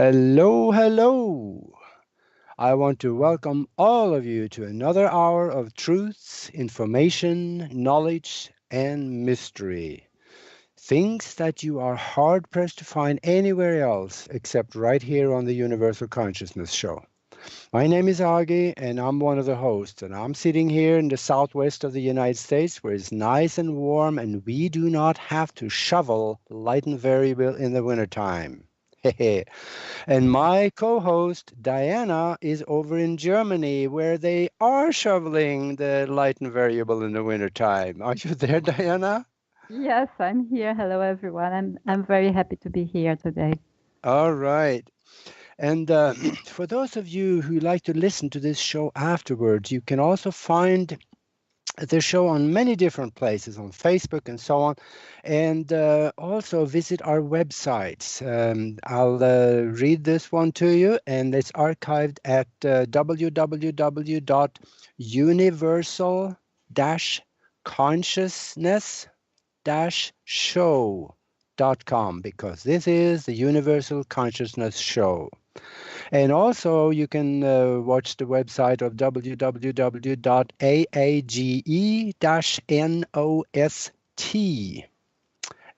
Hello, hello. I want to welcome all of you to another hour of truths, information, knowledge, and mystery. Things that you are hard pressed to find anywhere else except right here on the Universal Consciousness Show. My name is Augie, and I'm one of the hosts, and I'm sitting here in the southwest of the United States where it's nice and warm, and we do not have to shovel light and variable in the wintertime. And my co host, Diana, is over in Germany where they are shoveling the light and variable in the wintertime. Are you there, Diana? Yes, I'm here. Hello, everyone. I'm very happy to be here today. All right. And for those of you who like to listen to this show afterwards, you can also find the show on many different places on Facebook and so on, and also visit our websites. I'll read this one to you, and it's archived at www.universal-consciousness-show.com, because this is the Universal Consciousness Show. And also, you can watch the website of www.aage-nost.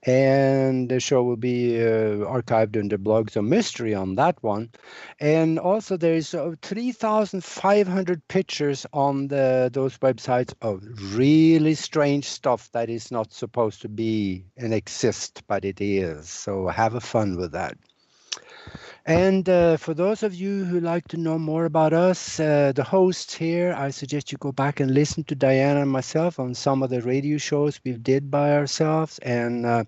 And the show will be archived under blogs of mystery on that one. And also, there is 3,500 pictures on those websites of really strange stuff that is not supposed to be and exist, but it is. So have a fun with that. And for those of you who like to know more about us, the hosts here, I suggest you go back and listen to Diana and myself on some of the radio shows we've did by ourselves. And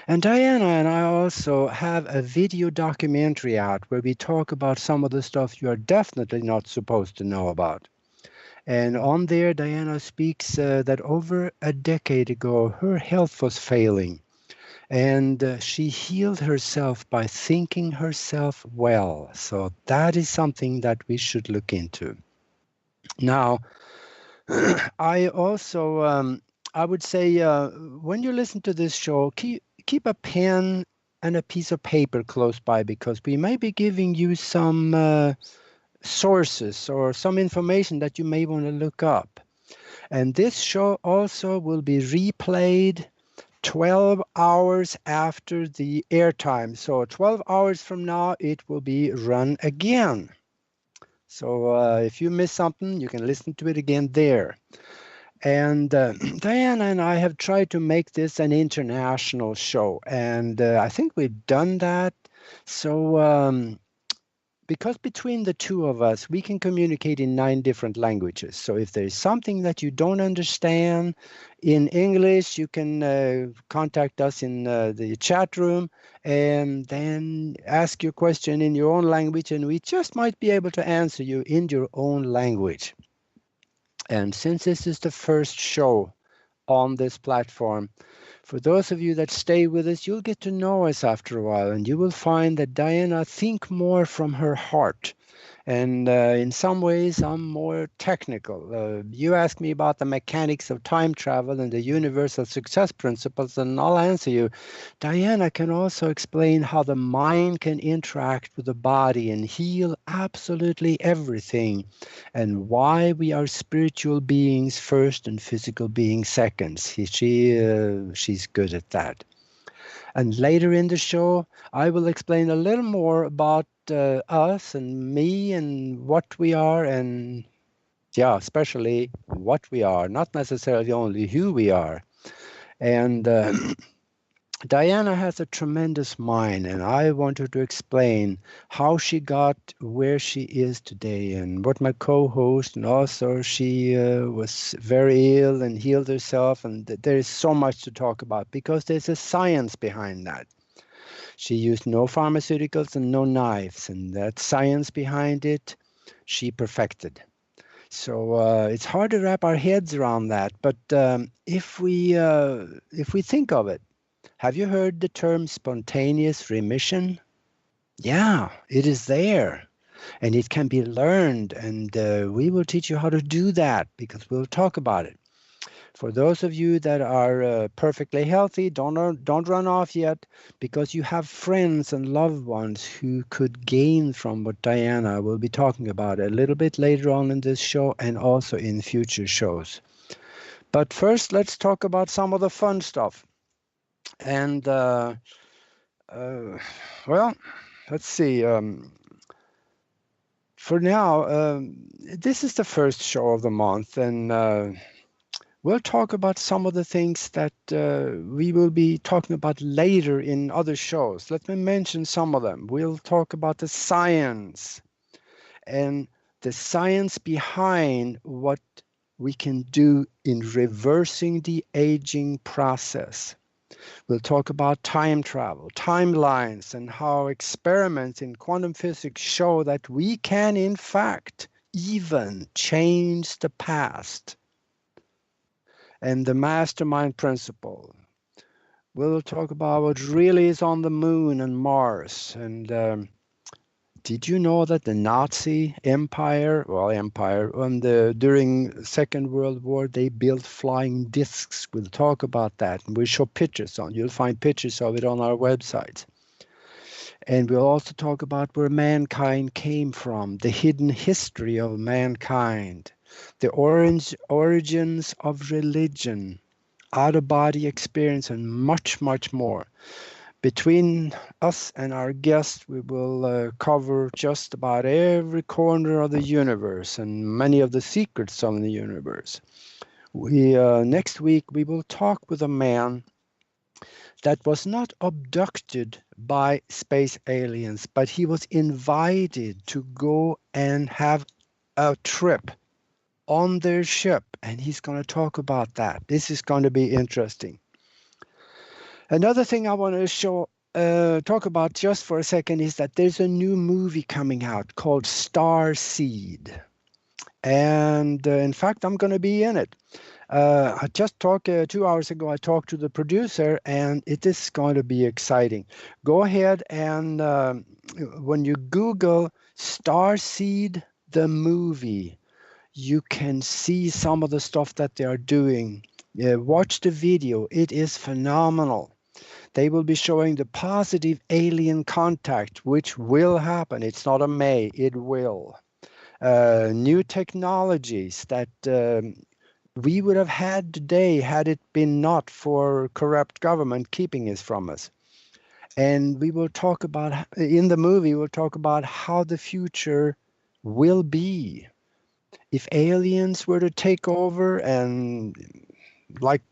Diana and I also have a video documentary out where we talk about some of the stuff you are definitely not supposed to know about. And on there, Diana speaks that over a decade ago, her health was failing. And she healed herself by thinking herself well. So that is something that we should look into. Now, I also, I would say, when you listen to this show, keep a pen and a piece of paper close by because we may be giving you some sources or some information that you may want to look up. And this show also will be replayed 12 hours after the airtime. So 12 hours from now, it will be run again. So if you miss something, you can listen to it again there. And Diana and I have tried to make this an international show, and I think we've done that. So because between the two of us, we can communicate in 9 different languages. So if there's something that you don't understand in English, you can contact us in the chat room and then ask your question in your own language, and we just might be able to answer you in your own language. And since this is the first show on this platform, for those of you that stay with us, you'll get to know us after a while, and you will find that Diana think more from her heart. And in some ways, I'm more technical. You ask me about the mechanics of time travel and the universal success principles, and I'll answer you. Diana can also explain how the mind can interact with the body and heal absolutely everything, and why we are spiritual beings first and physical beings second. She's good at that. And later in the show, I will explain a little more about us and me and what we are, and yeah, especially what we are, not necessarily only who we are. And Diana has a tremendous mind, and I want her to explain how she got where she is today, and what my co-host, and also she was very ill and healed herself, and there is so much to talk about because there's a science behind that. She used no pharmaceuticals and no knives, and that science behind it, she perfected. So it's hard to wrap our heads around that, but if we think of it, have you heard the term spontaneous remission? Yeah, it is there, and it can be learned, and we will teach you how to do that because we'll talk about it. For those of you that are perfectly healthy, don't run off yet, because you have friends and loved ones who could gain from what Diana will be talking about a little bit later on in this show and also in future shows. But first, let's talk about some of the fun stuff. And well, let's see. For now, this is the first show of the month, and we'll talk about some of the things that we will be talking about later in other shows. Let me mention some of them. We'll talk about the science and the science behind what we can do in reversing the aging process. We'll talk about time travel, timelines, and how experiments in quantum physics show that we can, in fact, even change the past. And the mastermind principle. We'll talk about what really is on the moon and Mars. And did you know that the Nazi empire, during Second World War, they built flying discs? We'll talk about that, and we'll show pictures on. You'll find pictures of it on our website. And we'll also talk about where mankind came from, the hidden history of mankind, the origins of religion, out-of-body experience, and much, much more. Between us and our guests, we will cover just about every corner of the universe and many of the secrets of the universe. Next week, we will talk with a man that was not abducted by space aliens, but he was invited to go and have a trip on their ship, and he's going to talk about that. This is going to be interesting. Another thing I want to talk about just for a second is that there's a new movie coming out called Star Seed. And in fact, I'm going to be in it. I just talked 2 hours ago, I talked to the producer, and it is going to be exciting. Go ahead and when you Google Star Seed, the movie, you can see some of the stuff that they are doing. Watch the video. It is phenomenal. They will be showing the positive alien contact, which will happen. It's not a may, it will. New technologies that we would have had today had it been not for corrupt government keeping it from us. And we will talk about, in the movie, we'll talk about how the future will be. If aliens were to take over, and like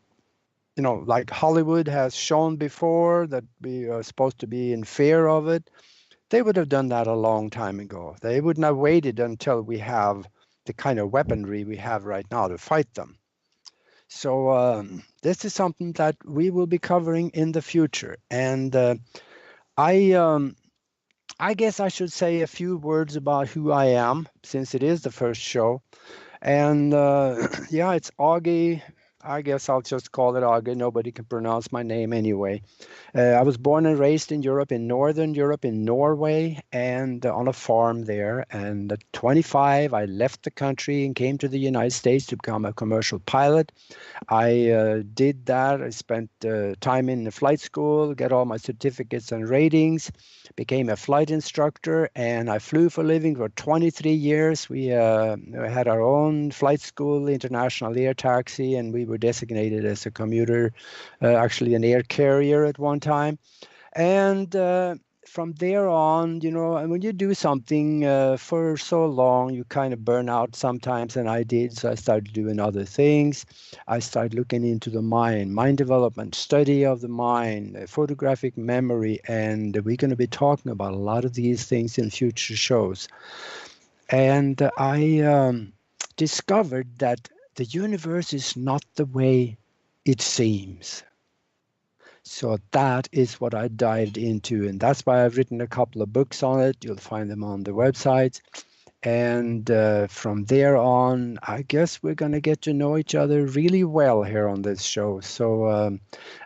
Hollywood has shown before that we are supposed to be in fear of it, they would have done that a long time ago. They wouldn't have waited until we have the kind of weaponry we have right now to fight them. So this is something that we will be covering in the future. And I guess I should say a few words about who I am, since it is the first show. And yeah, it's Augie. I guess I'll just call it Aage. Nobody can pronounce my name anyway. I was born and raised in Europe, in Northern Europe, in Norway, and on a farm there. And at 25, I left the country and came to the United States to become a commercial pilot. I did that. I spent time in the flight school, get all my certificates and ratings, became a flight instructor, and I flew for a living for 23 years. We had our own flight school, international air taxi, and we were designated as a commuter, actually an air carrier at one time. And from there on, and when you do something for so long, you kind of burn out sometimes, and I did. So I started doing other things. I started looking into the mind development, study of the mind, photographic memory, and we're going to be talking about a lot of these things in future shows. And I discovered that the universe is not the way it seems. So that is what I dived into, and that's why I've written a couple of books on it. You'll find them on the website. And from there on, I guess we're going to get to know each other really well here on this show. So,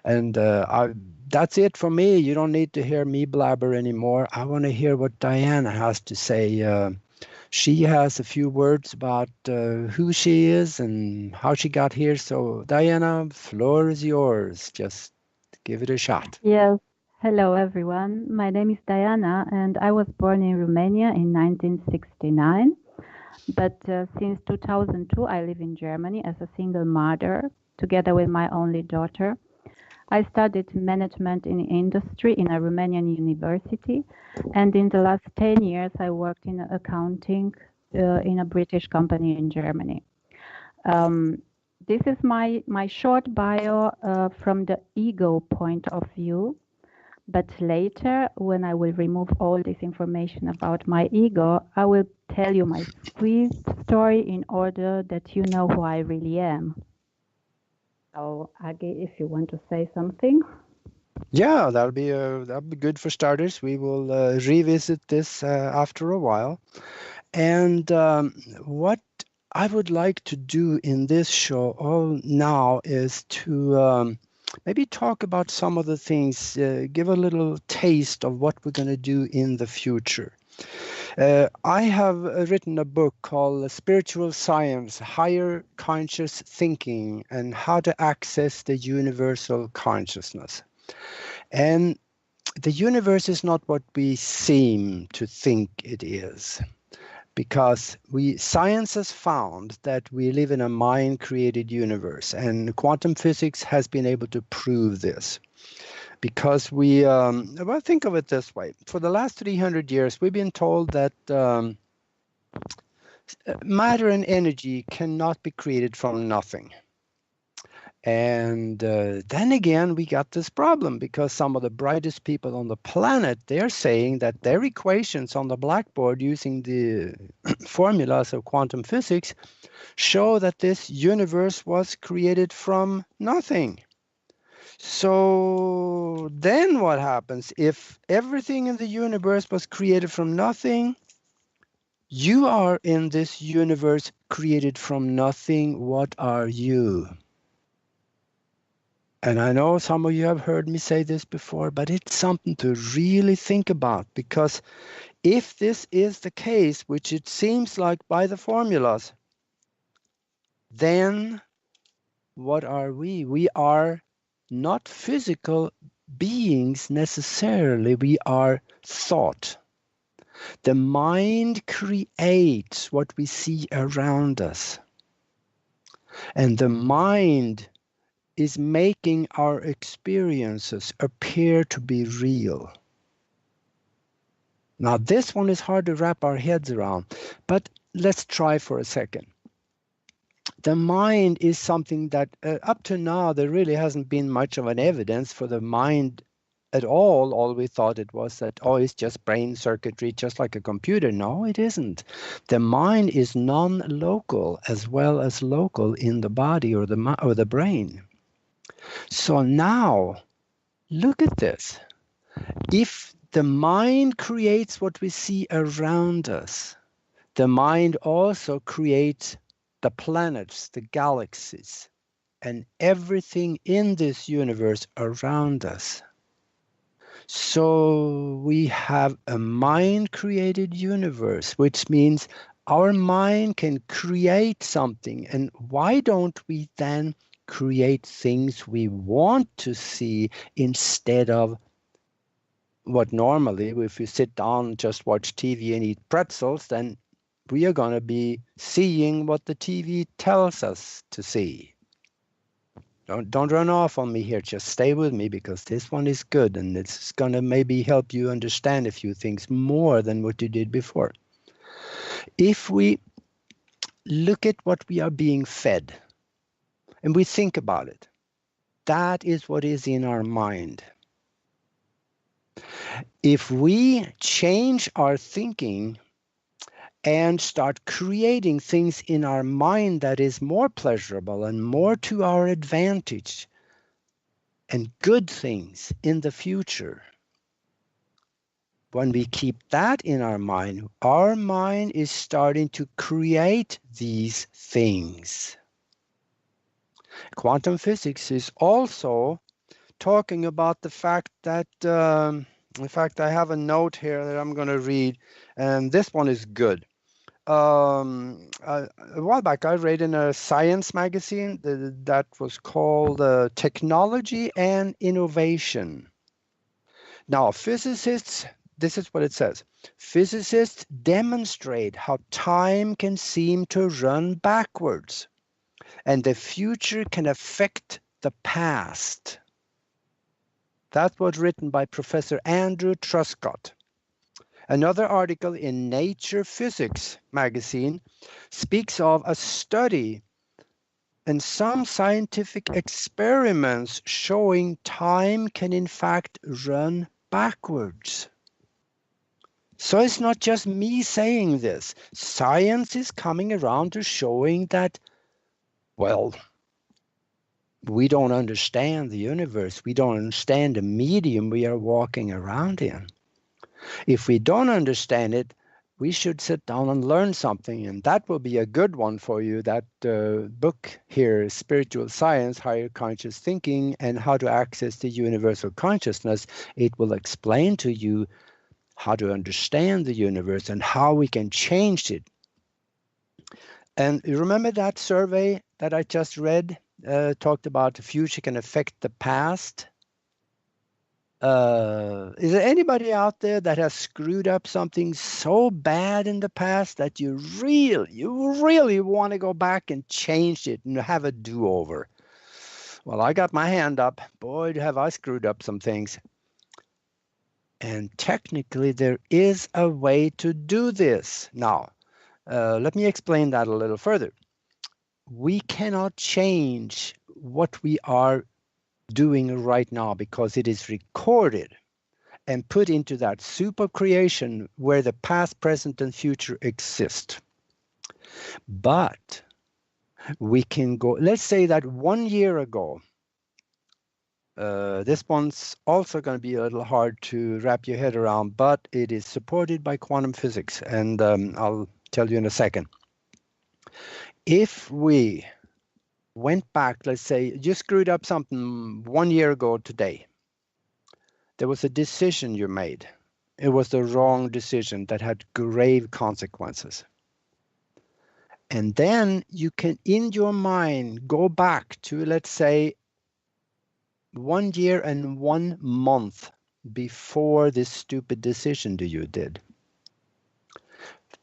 that's it for me. You don't need to hear me blabber anymore. I want to hear what Diana has to say. She has a few words about who she is and how she got here. So, Diana, floor is yours. Just give it a shot. Yes, hello everyone. My name is Diana and I was born in Romania in 1969. But since 2002, I live in Germany as a single mother together with my only daughter. I studied management in industry in a Romanian university, and in the last 10 years, I worked in accounting in a British company in Germany. Um, this is my short bio from the ego point of view. But later, when I will remove all this information about my ego, I will tell you my sweet story in order that you know who I really am. So, Age, if you want to say something. Yeah, that'll be good for starters. We will revisit this after a while. And what I would like to do in this show all now is to maybe talk about some of the things, give a little taste of what we're going to do in the future. I have written a book called Spiritual Science, Higher Conscious Thinking, and How to Access the Universal Consciousness. And the universe is not what we seem to think it is, because science has found that we live in a mind-created universe, and quantum physics has been able to prove this. Because well, think of it this way: for the last 300 years, we've been told that matter and energy cannot be created from nothing. And then again, we got this problem because some of the brightest people on the planet, they're saying that their equations on the blackboard using the formulas of quantum physics show that this universe was created from nothing. So then what happens? If everything in the universe was created from nothing, you are in this universe created from nothing. What are you? And I know some of you have heard me say this before, but it's something to really think about, because if this is the case, which it seems like by the formulas, then what are we? We are not physical beings necessarily. We are thought. The mind creates what we see around us. And the mind is making our experiences appear to be real. Now, this one is hard to wrap our heads around, but let's try for a second. The mind is something that up to now, there really hasn't been much of an evidence for the mind at all. All we thought it was that, oh, it's just brain circuitry, just like a computer. No, it isn't. The mind is non-local as well as local in the body or the brain. So now, look at this. If the mind creates what we see around us, the mind also creates the planets, the galaxies, and everything in this universe around us. So we have a mind-created universe, which means our mind can create something. And why don't we then create things we want to see instead of what normally, if you sit down, just watch TV and eat pretzels, then we are going to be seeing what the TV tells us to see. Don't run off on me here. Just stay with me, because this one is good, and it's going to maybe help you understand a few things more than what you did before. If we look at what we are being fed and we think about it, that is what is in our mind. If we change our thinking and start creating things in our mind that is more pleasurable and more to our advantage, and good things in the future, when we keep that in our mind is starting to create these things. Quantum physics is also talking about the fact that, in fact, I have a note here that I'm going to read, and this one is good. A while back, I read in a science magazine that was called Technology and Innovation. Now, physicists, this is what it says. Physicists demonstrate how time can seem to run backwards and the future can affect the past. That was written by Professor Andrew Truscott. Another article in Nature Physics magazine speaks of a study and some scientific experiments showing time can in fact run backwards. So it's not just me saying this. Science is coming around to showing that, well, we don't understand the universe. We don't understand the medium we are walking around in. If we don't understand it, we should sit down and learn something. And that will be a good one for you. That book here, Spiritual Science, Higher Conscious Thinking, and How to Access the Universal Consciousness. It will explain to you how to understand the universe and how we can change it. And you remember that survey that I just read? Talked about the future can affect the past. Is there anybody out there that has screwed up something so bad in the past that you really want to go back and change it and have a do-over? Well, I got my hand up. Boy, have I screwed up some things. And technically, there is a way to do this. Now, let me explain that a little further. We cannot change what we are doing right now because it is recorded and put into that super creation where the past, present, and future exist. But we can go, let's say that 1 year ago, this one's also going to be a little hard to wrap your head around, but it is supported by quantum physics, and I'll tell you in a second. If we went back, let's say you screwed up something 1 year ago today, there was a decision you made. It was the wrong decision that had grave consequences. And then you can, in your mind, go back to, let's say, 1 year and 1 month before this stupid decision that you did.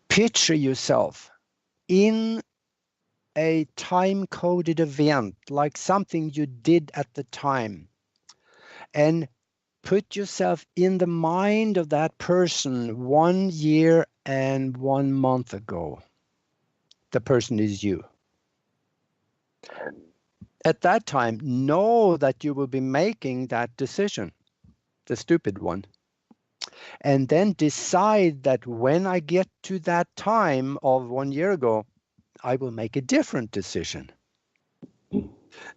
Picture yourself in a time-coded event, like something you did at the time, and put yourself in the mind of that person 1 year and 1 month ago. The person is you. At that time, know that you will be making that decision, the stupid one. And then decide that when I get to that time of 1 year ago, I will make a different decision.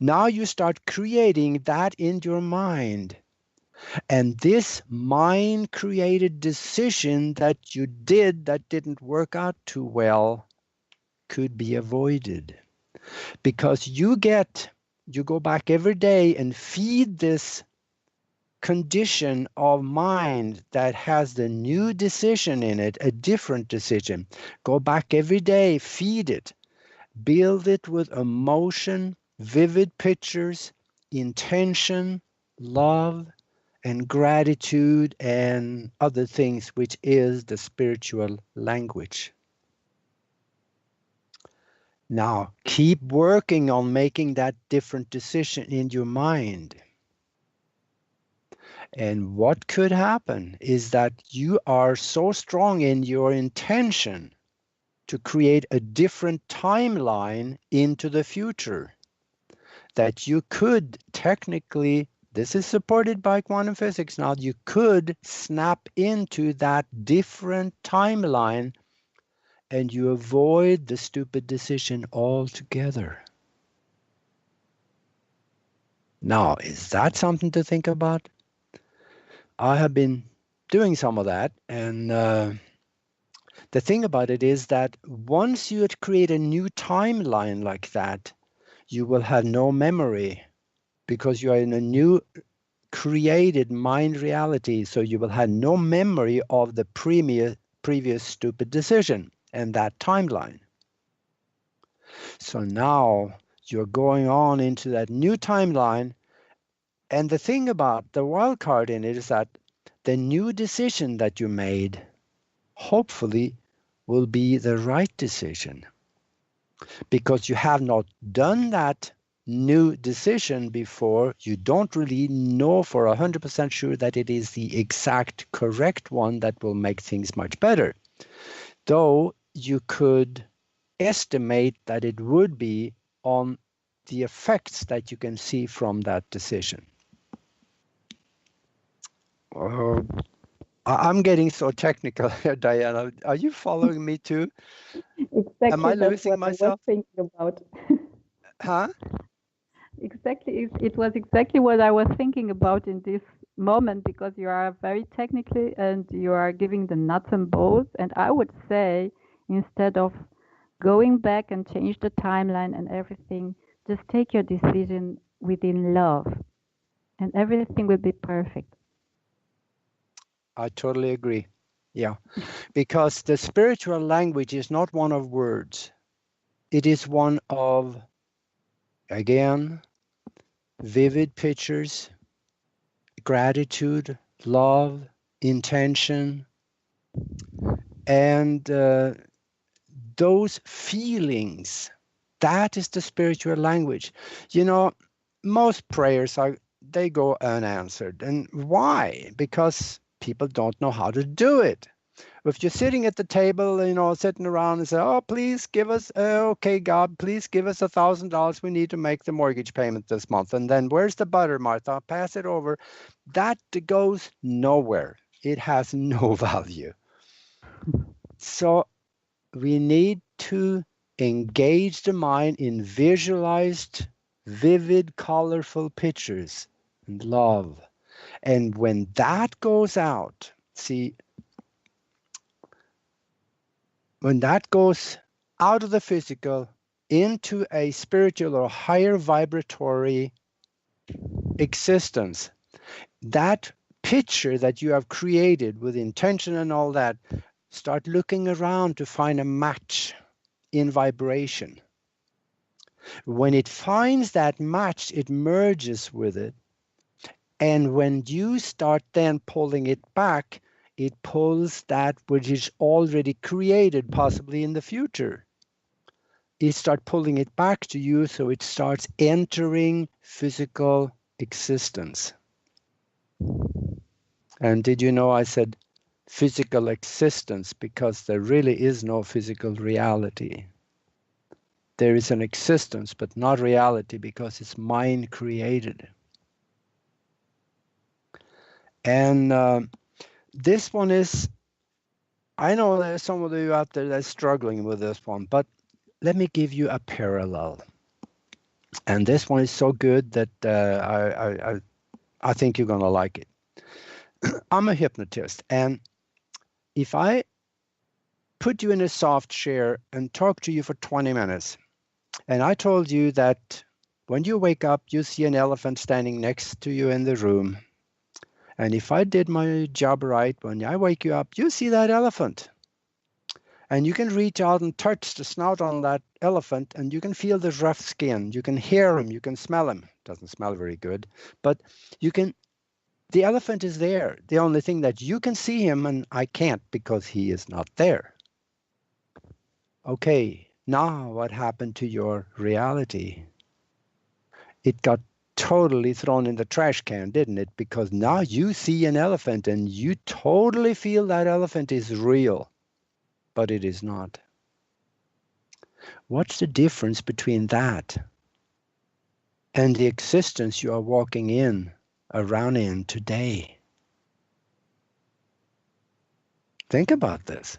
Now you start creating that in your mind. And this mind-created decision that you did that didn't work out too well could be avoided. Because you go back every day and feed this condition of mind that has the new decision in it, a different decision. Go back every day, feed it, build it with emotion, vivid pictures, intention, love, and gratitude, and other things, which is the spiritual language. Now, keep working on making that different decision in your mind. And what could happen is that you are so strong in your intention to create a different timeline into the future that you could technically, this is supported by quantum physics now, you could snap into that different timeline and you avoid the stupid decision altogether. Now, is that something to think about? I have been doing some of that, and the thing about it is that once you create a new timeline like that, you will have no memory because you are in a new created mind reality, so you will have no memory of the previous stupid decision. and that timeline. So now you're going on into that new timeline. And the thing about the wild card in it is that the new decision that you made hopefully will be the right decision, because you have not done that new decision before. You don't really know for 100% sure that it is the exact correct one that will make things much better. Though you could estimate that it would be on the effects that you can see from that decision. I'm getting so technical here, Diana. Are you following me too? Exactly, Am I that's losing what myself? I was thinking about. Huh? Exactly, it was exactly what I was thinking about in this moment, because you are very technically and you are giving the nuts and bolts. And I would say, instead of going back and change the timeline and everything, just take your decision within love, and everything will be perfect. I totally agree. Yeah. Because the spiritual language is not one of words. It is one of, again, vivid pictures, gratitude, love, intention, and those feelings. That is the spiritual language. You know, most prayers they go unanswered. And why? Because people don't know how to do it. If you're sitting at the table, sitting around and say, oh, please give us, okay, God, please give us $1,000. We need to make the mortgage payment this month. And then where's the butter, Martha? Pass it over. That goes nowhere. It has no value. So we need to engage the mind in visualized, vivid, colorful pictures and love. And when that goes out, see, when that goes out of the physical into a spiritual or higher vibratory existence, that picture that you have created with intention and all that, start looking around to find a match in vibration. When it finds that match, it merges with it. And when you start then pulling it back, it pulls that which is already created, possibly in the future. It starts pulling it back to you, so it starts entering physical existence. And did you know I said physical existence because there really is no physical reality. There is an existence, but not reality, because it's mind created. And this one is, I know there's some of you out there that's struggling with this one, but let me give you a parallel. And this one is so good that I think you're going to like it. I'm a hypnotist, and if I put you in a soft chair and talk to you for 20 minutes, and I told you that when you wake up, you see an elephant standing next to you in the room. And if I did my job right, when I wake you up, you see that elephant. And you can reach out and touch the snout on that elephant, and you can feel the rough skin. You can hear him, you can smell him. Doesn't smell very good, but you can. The elephant is there. The only thing that you can see him and I can't, because he is not there. Okay, now what happened to your reality? It got totally thrown in the trash can, didn't it? Because now you see an elephant and you totally feel that elephant is real, but it is not. What's the difference between that and the existence you are walking in, around in today? Think about this.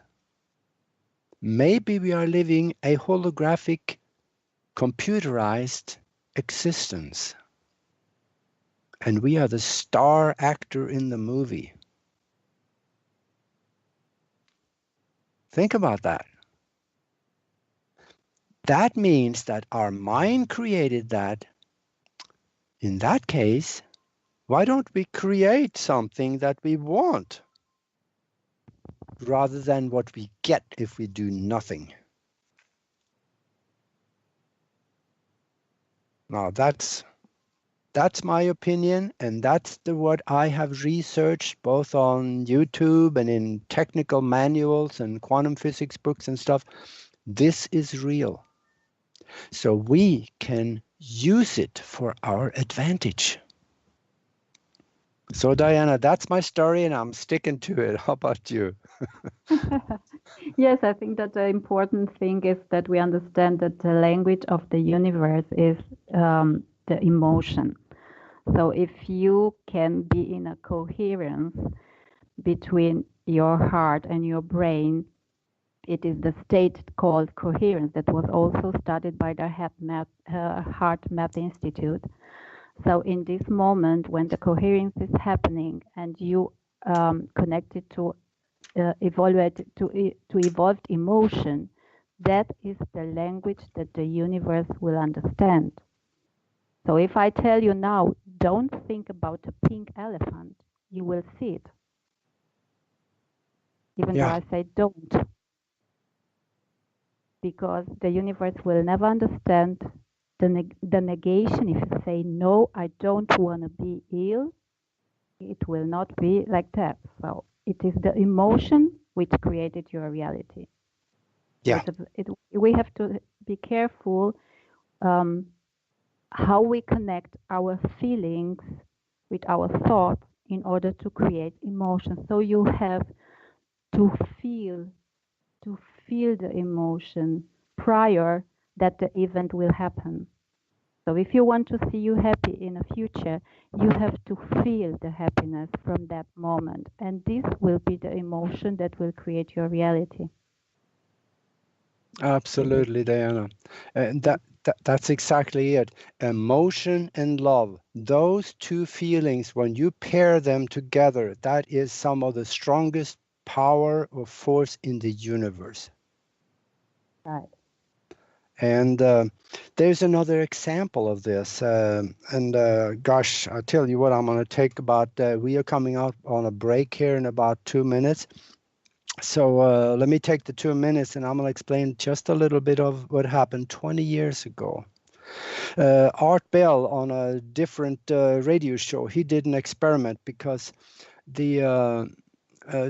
Maybe we are living a holographic, computerized existence, and we are the star actor in the movie. Think about that. That means that our mind created that. In that case, why don't we create something that we want? rather than what we get if we do nothing. Now that's my opinion, and that's what I have researched both on YouTube and in technical manuals and quantum physics books and stuff. This is real. So we can use it for our advantage. So Diana, that's my story and I'm sticking to it. How about you? Yes, I think that the important thing is that we understand that the language of the universe is the emotion. So if you can be in a coherence between your heart and your brain, it is the state called coherence that was also studied by the Heart Math Institute. So in this moment when the coherence is happening and you connected to evolved emotion, that is the language that the universe will understand. So if I tell you now, don't think about a pink elephant, you will see it. Even though I say don't. Because the universe will never understand the negation. If you say, no, I don't want to be ill, it will not be like that. So it is the emotion which created your reality. Yeah. We have to be careful how we connect our feelings with our thoughts in order to create emotion. So you have to feel the emotion prior that the event will happen. So if you want to see you happy in the future, you have to feel the happiness from that moment. And this will be the emotion that will create your reality. Absolutely, Diana. And that's exactly it. Emotion and love, those two feelings, when you pair them together, that is some of the strongest power or force in the universe. Right. And there's another example of this. Gosh, I'll tell you what, I'm going to take about, we are coming out on a break here in about 2 minutes. So let me take the 2 minutes and I'm going to explain just a little bit of what happened 20 years ago. Art Bell, on a different radio show, he did an experiment because the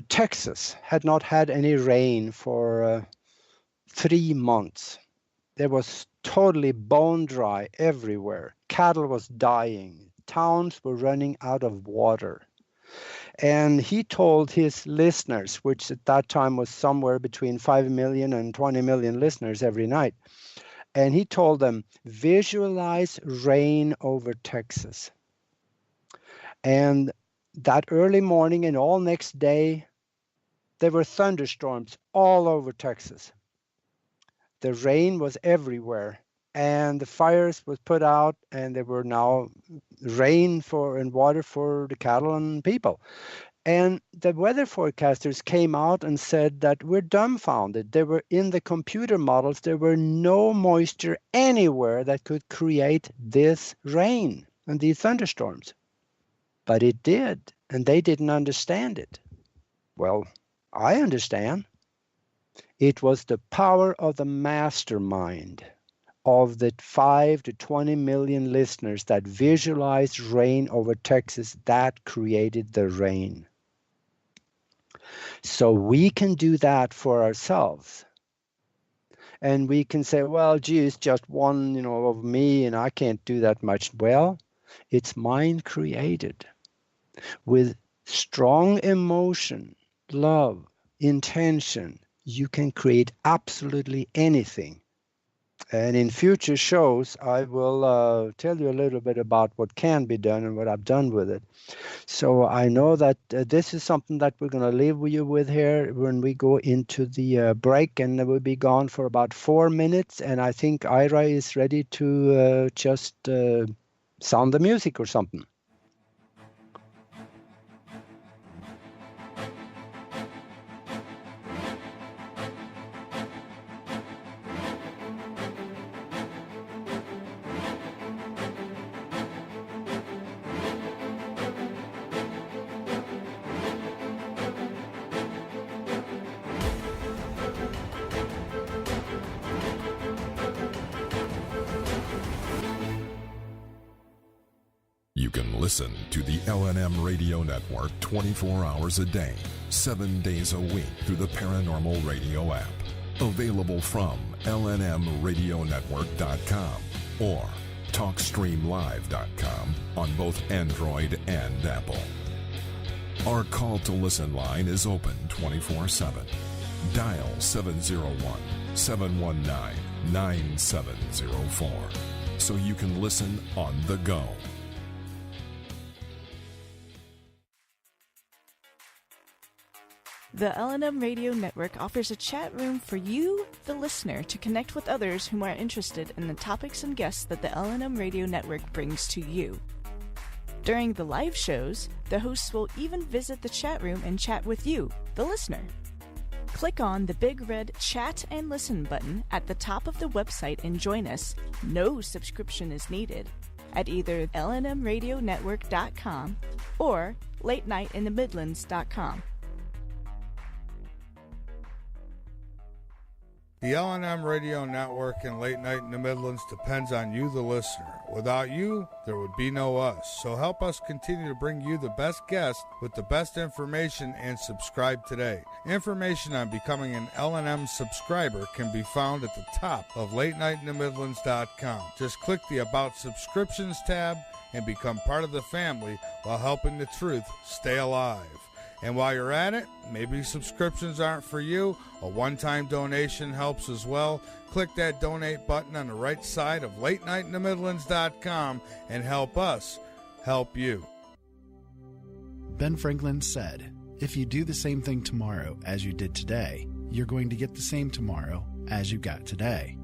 Texas had not had any rain for 3 months. There was totally bone dry everywhere. Cattle was dying. Towns were running out of water. And he told his listeners, which at that time was somewhere between 5 million and 20 million listeners every night, and he told them, visualize rain over Texas. And that early morning and all next day, there were thunderstorms all over Texas. The rain was everywhere, and the fires was put out, and there were now rain and water for the cattle and people. And the weather forecasters came out and said that we're dumbfounded. There were, in the computer models, there were no moisture anywhere that could create this rain and these thunderstorms. But it did, and they didn't understand it. Well, I understand. It was the power of the mastermind of the 5 to 20 million listeners that visualized rain over Texas that created the rain. So we can do that for ourselves. And we can say, well, gee, it's just one, of me, and I can't do that much. Well, it's mind created with strong emotion, love, intention. You can create absolutely anything. And in future shows, I will tell you a little bit about what can be done and what I've done with it. So I know that this is something that we're going to leave you with here when we go into the break, and we'll be gone for about 4 minutes. And I think Ira is ready to just sound the music or something. You can listen to the L&M Radio Network 24 hours a day, 7 days a week through the Paranormal Radio app. Available from lnmradionetwork.com or TalkStreamLive.com on both Android and Apple. Our call to listen line is open 24/7. Dial 701-719-9704 so you can listen on the go. The L&M Radio Network offers a chat room for you, the listener, to connect with others whom are interested in the topics and guests that the L&M Radio Network brings to you. During the live shows, the hosts will even visit the chat room and chat with you, the listener. Click on the big red Chat and Listen button at the top of the website and join us. No subscription is needed at either lnmradionetwork.com or latenightinthemidlands.com. The L&M Radio Network and Late Night in the Midlands depends on you, the listener. Without you, there would be no us. So help us continue to bring you the best guests with the best information and subscribe today. Information on becoming an L&M subscriber can be found at the top of latenightinthemidlands.com. Just click the About Subscriptions tab and become part of the family while helping the truth stay alive. And while you're at it, maybe subscriptions aren't for you. A one-time donation helps as well. Click that donate button on the right side of latenightinthemidlands.com and help us help you. Ben Franklin said, if you do the same thing tomorrow as you did today, you're going to get the same tomorrow as you got today.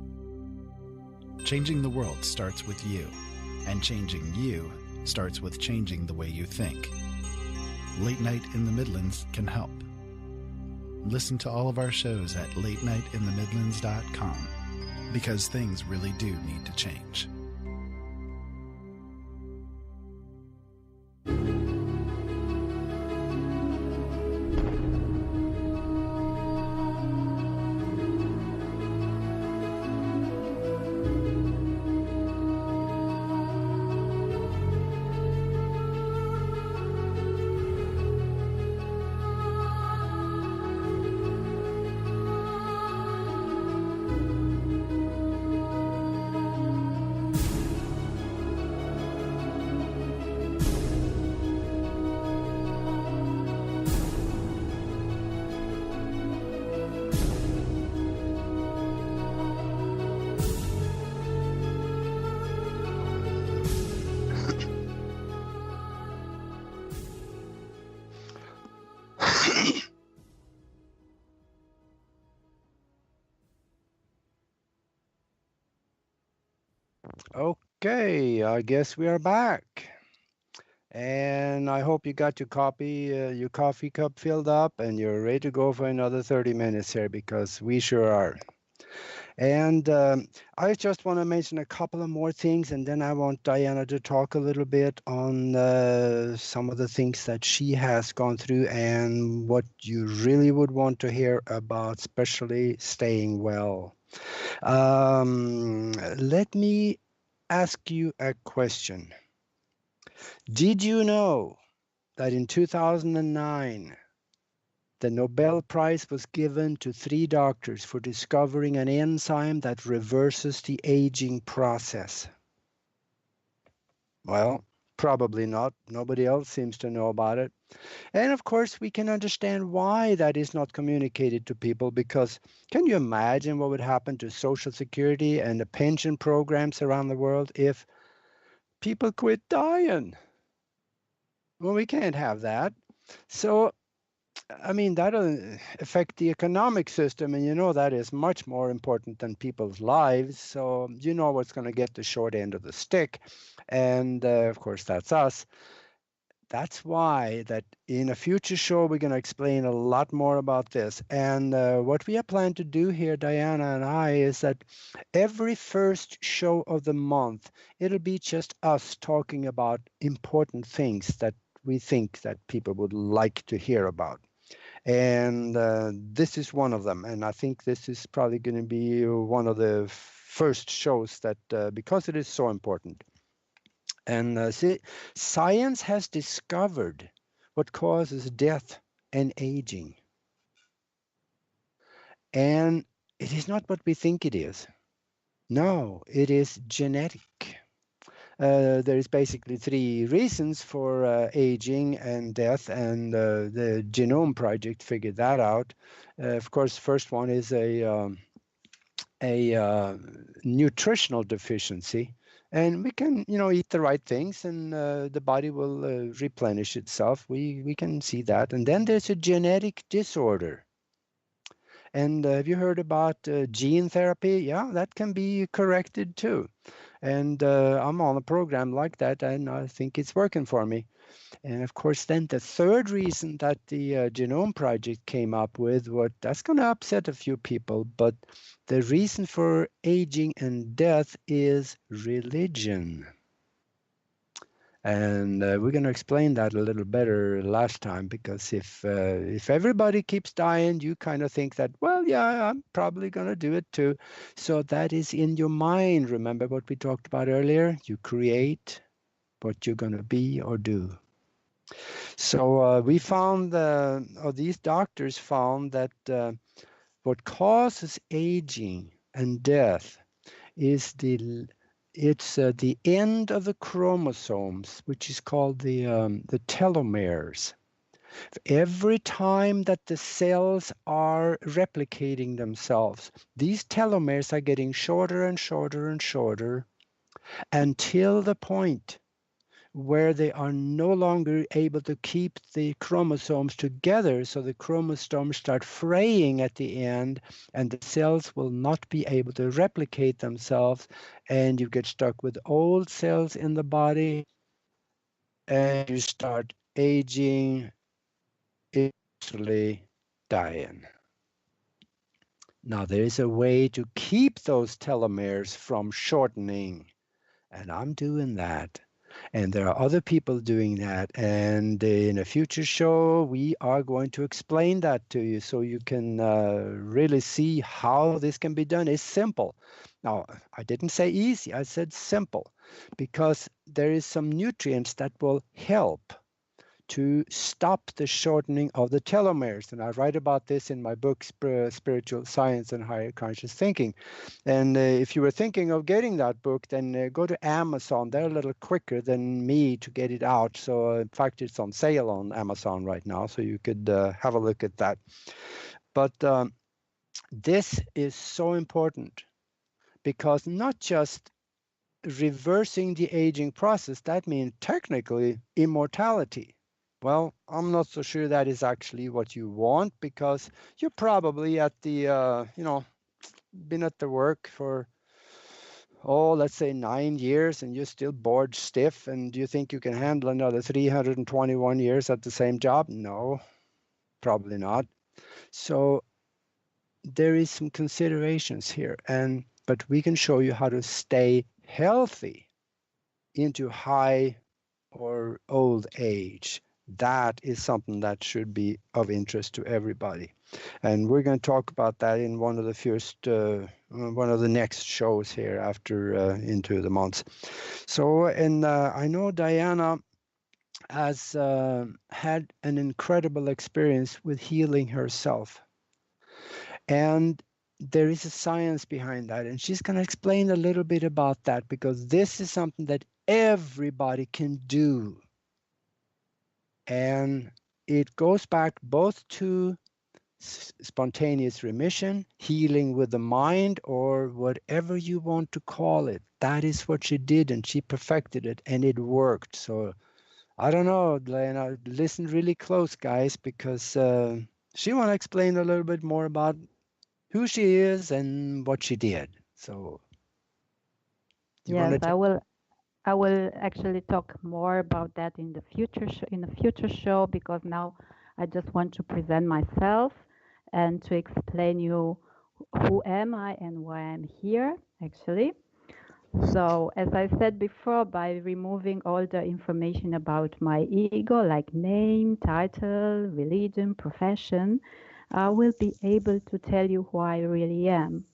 Changing the world starts with you, and changing you starts with changing the way you think. Late Night in the Midlands can help. Listen to all of our shows at latenightinthemidlands.com because things really do need to change. Okay, I guess we are back. And I hope you got your coffee cup filled up and you're ready to go for another 30 minutes here because we sure are. And I just want to mention a couple of more things, and then I want Diana to talk a little bit on some of the things that she has gone through and what you really would want to hear about, especially staying well. Let me ask you a question. Did you know that in 2009, the Nobel Prize was given to 3 doctors for discovering an enzyme that reverses the aging process? Well, probably not. Nobody else seems to know about it. And of course, we can understand why that is not communicated to people, because can you imagine what would happen to Social Security and the pension programs around the world if people quit dying? Well, we can't have that. So, I mean, that'll affect the economic system, and you know that is much more important than people's lives. So you know what's going to get the short end of the stick. And of course, that's us. That's why that in a future show, we're going to explain a lot more about this. And what we are planning to do here, Diana and I, is that every first show of the month, it'll be just us talking about important things that we think that people would like to hear about. And this is one of them. And I think this is probably going to be one of the first shows that, because it is so important. And see, science has discovered what causes death and aging. And it is not what we think it is. No, it is genetic. There is basically three reasons for aging and death, and the Genome Project figured that out. Of course, first one is a nutritional deficiency, and we can, eat the right things, and the body will replenish itself. We can see that, and then there's a genetic disorder. And have you heard about gene therapy? Yeah, that can be corrected too. And I'm on a program like that, and I think it's working for me. And of course, then the third reason that the Genome Project came up with, that's going to upset a few people, but the reason for aging and death is religion. And we're going to explain that a little better last time, because if everybody keeps dying, you kind of think that, well, yeah, I'm probably going to do it too. So that is in your mind. Remember what we talked about earlier? You create what you're going to be or do. So we found, or these doctors found that what causes aging and death is the end of the chromosomes, which is called the telomeres. Every time that the cells are replicating themselves, these telomeres are getting shorter and shorter and shorter until the point where they are no longer able to keep the chromosomes together, so the chromosomes start fraying at the end, and the cells will not be able to replicate themselves, and you get stuck with old cells in the body, and you start aging, eventually dying. Now, there is a way to keep those telomeres from shortening, and I'm doing that. And there are other people doing that. And in a future show, we are going to explain that to you so you can really see how this can be done. It's simple. Now, I didn't say easy. I said simple, because there is some nutrients that will help to stop the shortening of the telomeres. And I write about this in my book, Spiritual Science and Higher Conscious Thinking. And if you were thinking of getting that book, then go to Amazon. They're a little quicker than me to get it out. So in fact, it's on sale on Amazon right now, so you could have a look at that. But this is so important, because not just reversing the aging process, that means technically immortality. Well, I'm not so sure that is actually what you want, because you're probably at the, been at the work for, let's say 9 years, and you're still bored stiff, and do you think you can handle another 321 years at the same job? No, probably not. So there is some considerations here, but we can show you how to stay healthy into high or old age. That is something that should be of interest to everybody. And we're going to talk about that in one of the next shows here after into the months. So, and I know Diana has had an incredible experience with healing herself. And there is a science behind that. And she's going to explain a little bit about that, because this is something that everybody can do. And it goes back both to spontaneous remission, healing with the mind, or whatever you want to call it. That is what she did, and she perfected it, and it worked. So I don't know, Lena, listen really close, guys, because she want to explain a little bit more about who she is and what she did. So yes, I will actually talk more about that in the future show, because now I just want to present myself and to explain you who am I and why I'm here, actually. So, as I said before, by removing all the information about my ego, like name, title, religion, profession, I will be able to tell you who I really am.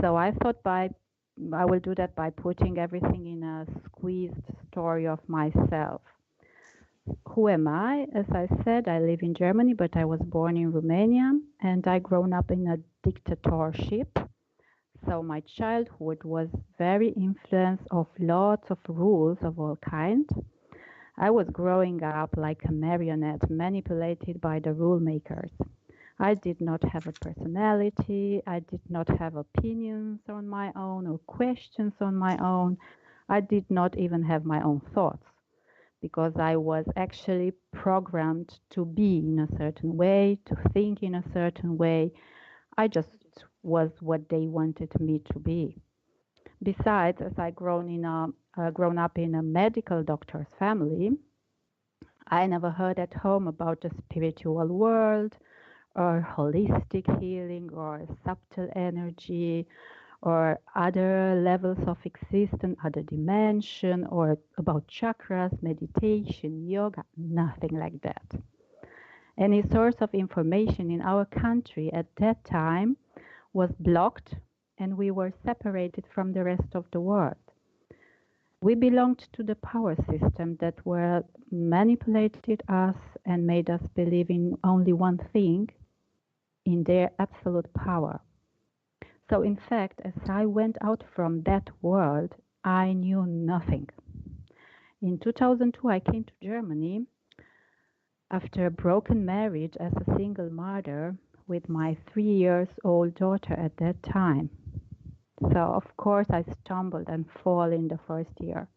So I thought by I will do that by putting everything in a squeezed story of myself. Who am I? As I said, I live in Germany, but I was born in Romania and I grown up in a dictatorship. So my childhood was very influenced of lots of rules of all kinds. I was growing up like a marionette manipulated by the rule makers. I did not have a personality. I did not have opinions on my own or questions on my own. I did not even have my own thoughts because I was actually programmed to be in a certain way, to think in a certain way. I just was what they wanted me to be. Besides, as I grown up in a medical doctor's family, I never heard at home about the spiritual world or holistic healing or subtle energy or other levels of existence, other dimension, or about chakras, meditation, yoga, nothing like that. Any source of information in our country at that time was blocked and we were separated from the rest of the world. We belonged to the power system that were manipulated us and made us believe in only one thing, in their absolute power. So in fact, as I went out from that world, I knew nothing. In 2002, I came to Germany after a broken marriage as a single mother with my 3-year-old daughter at that time. So of course I stumbled and fall in the first year,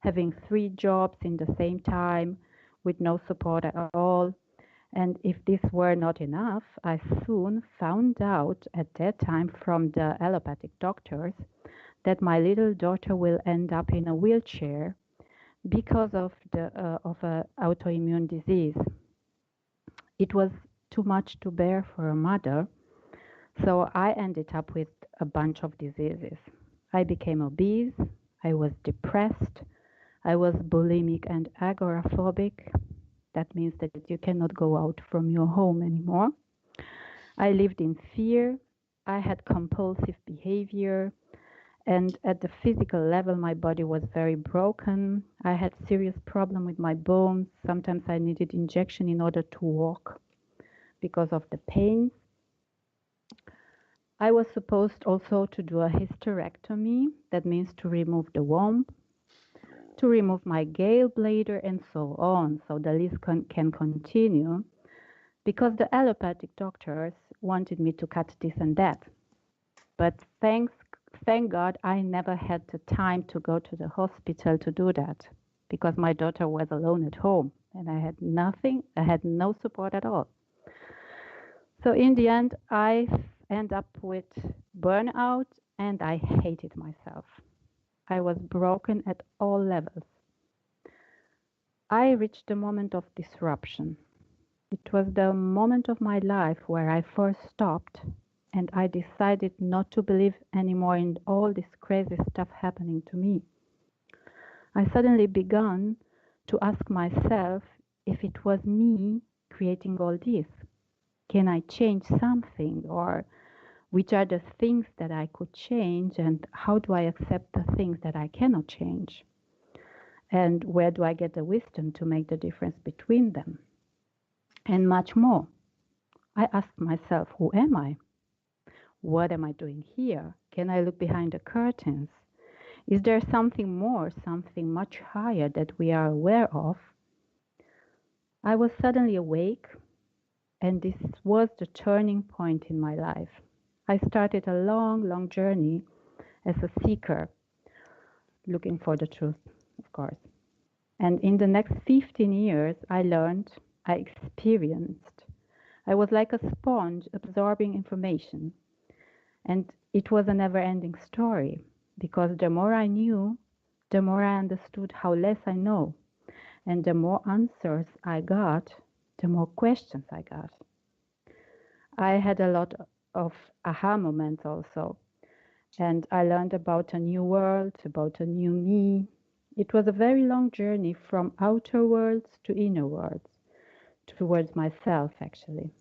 having 3 jobs in the same time with no support at all. And if this were not enough, I soon found out at that time from the allopathic doctors that my little daughter will end up in a wheelchair because of an autoimmune disease. It was too much to bear for a mother, so I ended up with a bunch of diseases. I became obese, I was depressed, I was bulimic and agoraphobic. That means that you cannot go out from your home anymore. I lived in fear, I had compulsive behavior, and at the physical level my body was very broken. I had serious problem with my bones. Sometimes I needed injection in order to walk because of the pain. I was supposed also to do a hysterectomy, that means to remove the womb, to remove my gallbladder and so on. So the list can continue because the allopathic doctors wanted me to cut this and that. But thank God I never had the time to go to the hospital to do that because my daughter was alone at home and I had nothing, I had no support at all. So in the end, I end up with burnout and I hated myself. I was broken at all levels. I reached the moment of disruption. It was the moment of my life where I first stopped and I decided not to believe anymore in all this crazy stuff happening to me. I suddenly began to ask myself if it was me creating all this. Can I change something, or which are the things that I could change, and how do I accept the things that I cannot change? And where do I get the wisdom to make the difference between them? And much more. I asked myself, who am I? What am I doing here? Can I look behind the curtains? Is there something more, something much higher that we are aware of? I was suddenly awake, and this was the turning point in my life. I started a long journey as a seeker, looking for the truth, of course. And in the next 15 years, I learned, I experienced. I was like a sponge absorbing information. And it was a never-ending story, because the more I knew, the more I understood how less I know. And the more answers I got, the more questions I got. I had a lot of aha moments also. And I learned about a new world, about a new me. It was a very long journey from outer worlds to inner worlds, towards myself, actually.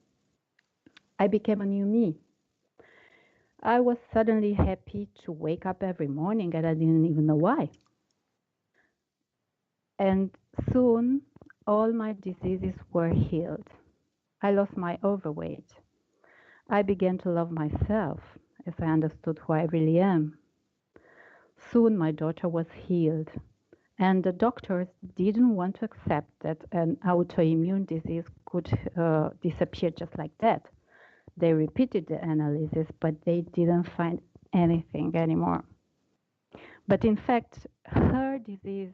I became a new me. I was suddenly happy to wake up every morning and I didn't even know why. And soon all my diseases were healed. I lost my overweight. I began to love myself as I understood who I really am. Soon my daughter was healed, and the doctors didn't want to accept that an autoimmune disease could disappear just like that. They repeated the analysis, but they didn't find anything anymore. But in fact, her disease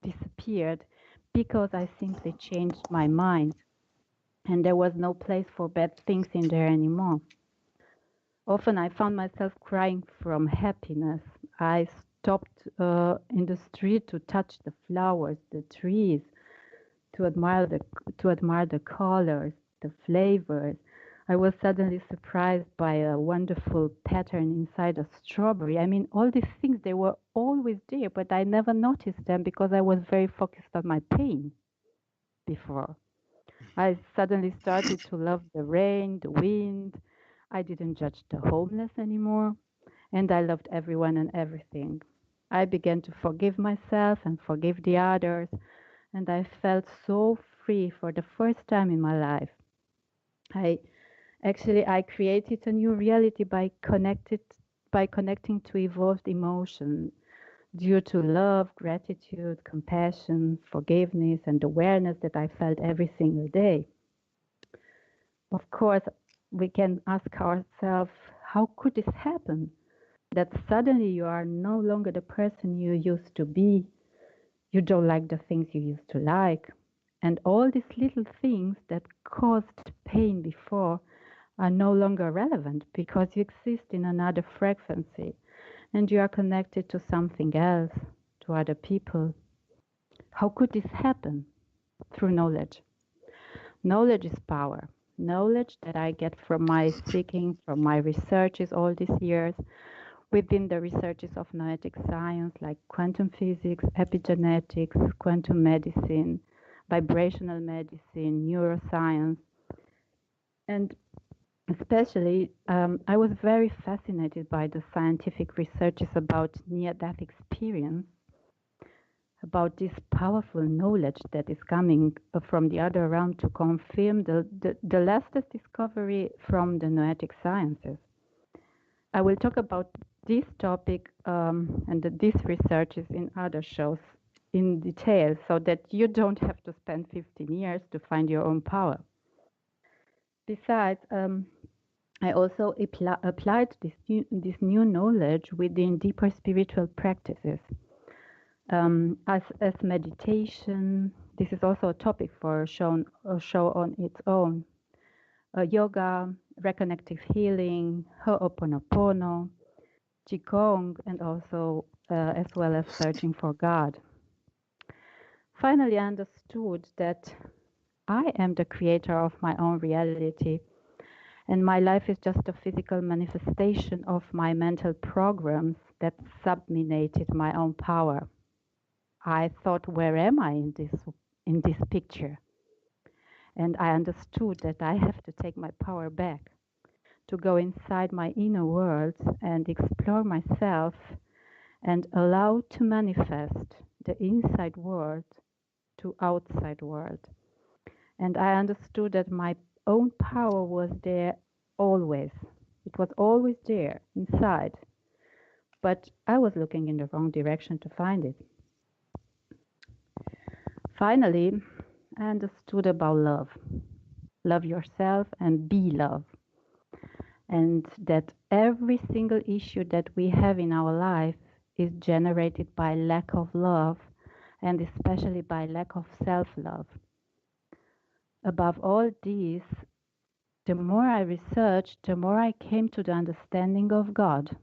disappeared because I simply changed my mind, and there was no place for bad things in there anymore. Often I found myself crying from happiness. I stopped in the street to touch the flowers, the trees, to admire the colors, the flavors. I was suddenly surprised by a wonderful pattern inside a strawberry. I mean, all these things, they were always there, but I never noticed them because I was very focused on my pain before. I suddenly started to love the rain, the wind. I didn't judge the homeless anymore, and I loved everyone and everything. I began to forgive myself and forgive the others, and I felt so free for the first time in my life. I created a new reality by connecting to evolved emotion due to love, gratitude, compassion, forgiveness, and awareness that I felt every single day. Of course, we can ask ourselves, how could this happen? That suddenly you are no longer the person you used to be. You don't like the things you used to like. And all these little things that caused pain before are no longer relevant because you exist in another frequency and you are connected to something else, to other people. How could this happen? Through knowledge. Knowledge is power. Knowledge that I get from my seeking, from my researches all these years, within the researches of noetic science like quantum physics, epigenetics, quantum medicine, vibrational medicine, neuroscience. And especially, I was very fascinated by the scientific researches about near-death experience, about this powerful knowledge that is coming from the other realm to confirm the latest discovery from the noetic sciences. I will talk about this topic and these researches in other shows in detail so that you don't have to spend 15 years to find your own power. Besides, I also applied this new knowledge within deeper spiritual practices. As meditation, this is also a topic for a show on its own. Yoga, reconnective healing, Ho'oponopono, Qigong, and also as well as searching for God. Finally, I understood that I am the creator of my own reality, and my life is just a physical manifestation of my mental programs that subminated my own power. I thought, where am I in this picture? And I understood that I have to take my power back, to go inside my inner world and explore myself and allow to manifest the inside world to outside world. And I understood that my own power was there always. It was always there inside. But I was looking in the wrong direction to find it. Finally, I understood about love. Love yourself and be love. And that every single issue that we have in our life is generated by lack of love, and especially by lack of self-love. Above all these, the more I researched, the more I came to the understanding of God,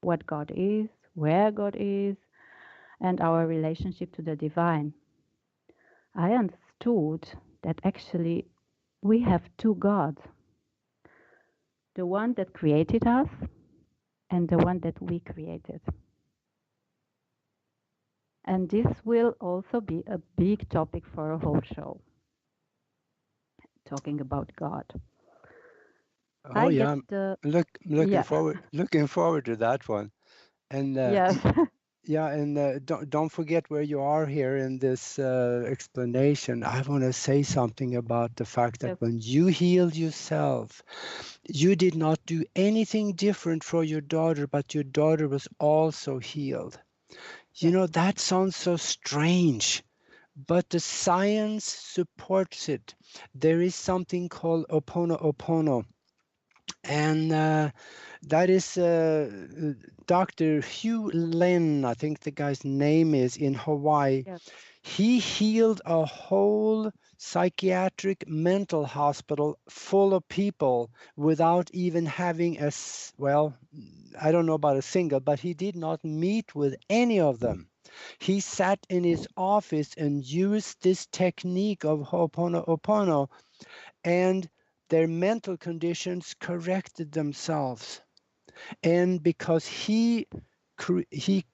what God is, where God is, and our relationship to the divine. I understood that actually we have two gods, the one that created us and the one that we created. And this will also be a big topic for a whole show, talking about God. Oh I get yeah, the looking yeah forward to that one. And yes yeah, and don't forget where you are here in this explanation. I want to say something about the fact that yes when you healed yourself, you did not do anything different for your daughter, but your daughter was also healed. You yes know, that sounds so strange, but the science supports it. There is something called Opono, and that is Dr. Hugh Lin, I think the guy's name is, in Hawaii. yes He healed a whole psychiatric mental hospital full of people without even having well, I don't know about a single, but he did not meet with any of them. He sat in his office and used this technique of Ho'oponopono, and their mental conditions corrected themselves. And because he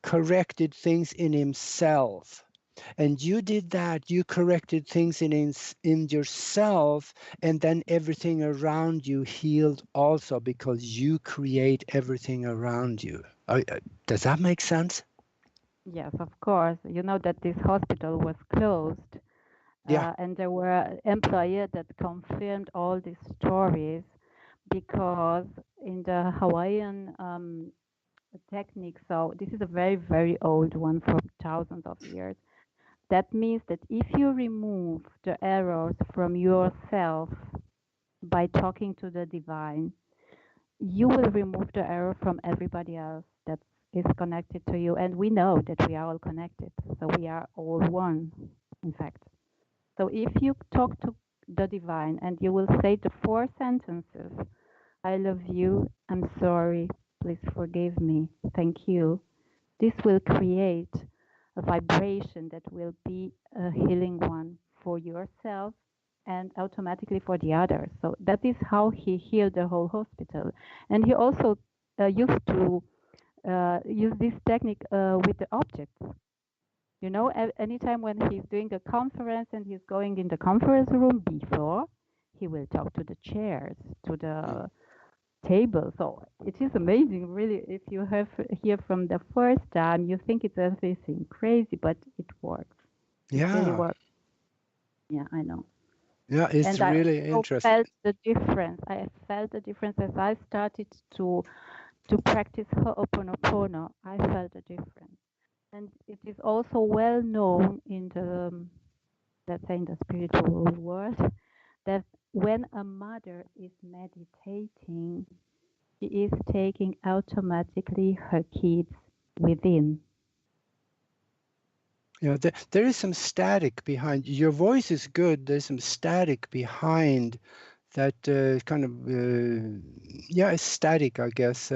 corrected things in himself, and you did that, you corrected things in yourself, and then everything around you healed also, because you create everything around you. Does that make sense? yes of course. You know that this hospital was closed, Yeah. and there were employees that confirmed all these stories because in the Hawaiian technique, so this is a very, very old one from thousands of years. That means that if you remove the errors from yourself by talking to the divine, you will remove the error from everybody else that is connected to you. And we know that we are all connected. So we are all one, in fact. So if you talk to the divine and you will say the 4 sentences, I love you, I'm sorry, please forgive me, thank you, this will create a vibration that will be a healing one for yourself and automatically for the others. So that is how he healed the whole hospital. And he also used to use this technique with the objects. You know, anytime when he's doing a conference and he's going in the conference room before, he will talk to the chairs, to the table. So it is amazing, really. If you have hear from the first time, you think it's everything crazy, but it works. It really Yeah. works. Yeah, I know. Yeah, it's And I really also interesting. felt the difference. I felt the difference as I started to practice Ho'oponopono. I felt the difference. And it is also well known in the, let's say, in the spiritual world, that when a mother is meditating, she is taking automatically her kids within. Yeah, there is some static behind. Your voice is good. There's some static behind that kind of, yeah, it's static, I guess.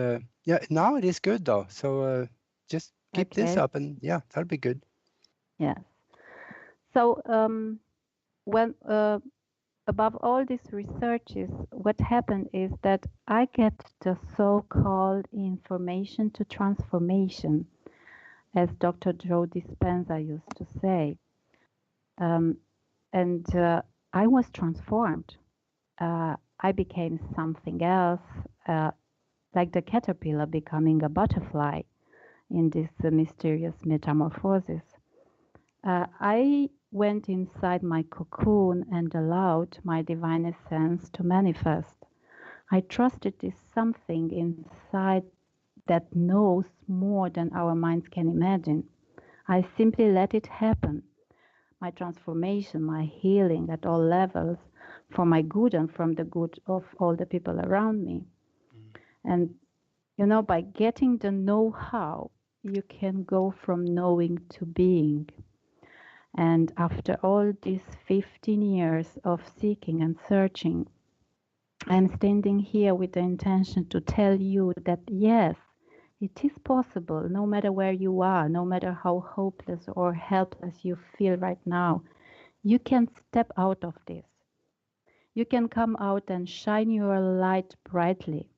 Yeah, now it is good though. So just keep this Okay. up, and yeah, that'll be good. Yes. So when above all these researches, what happened is that I get the so-called information to transformation, as Dr. Joe Dispenza used to say. And I was transformed. I became something else, like the caterpillar becoming a butterfly in this mysterious metamorphosis. I went inside my cocoon and allowed my divine essence to manifest. I trusted this something inside that knows more than our minds can imagine. I simply let it happen. My transformation, my healing at all levels, for my good and from the good of all the people around me. And, you know, by getting the know-how, you can go from knowing to being. And after all these 15 years of seeking and searching, I'm standing here with the intention to tell you that yes, it is possible, no matter where you are, no matter how hopeless or helpless you feel right now, you can step out of this. You can come out and shine your light brightly.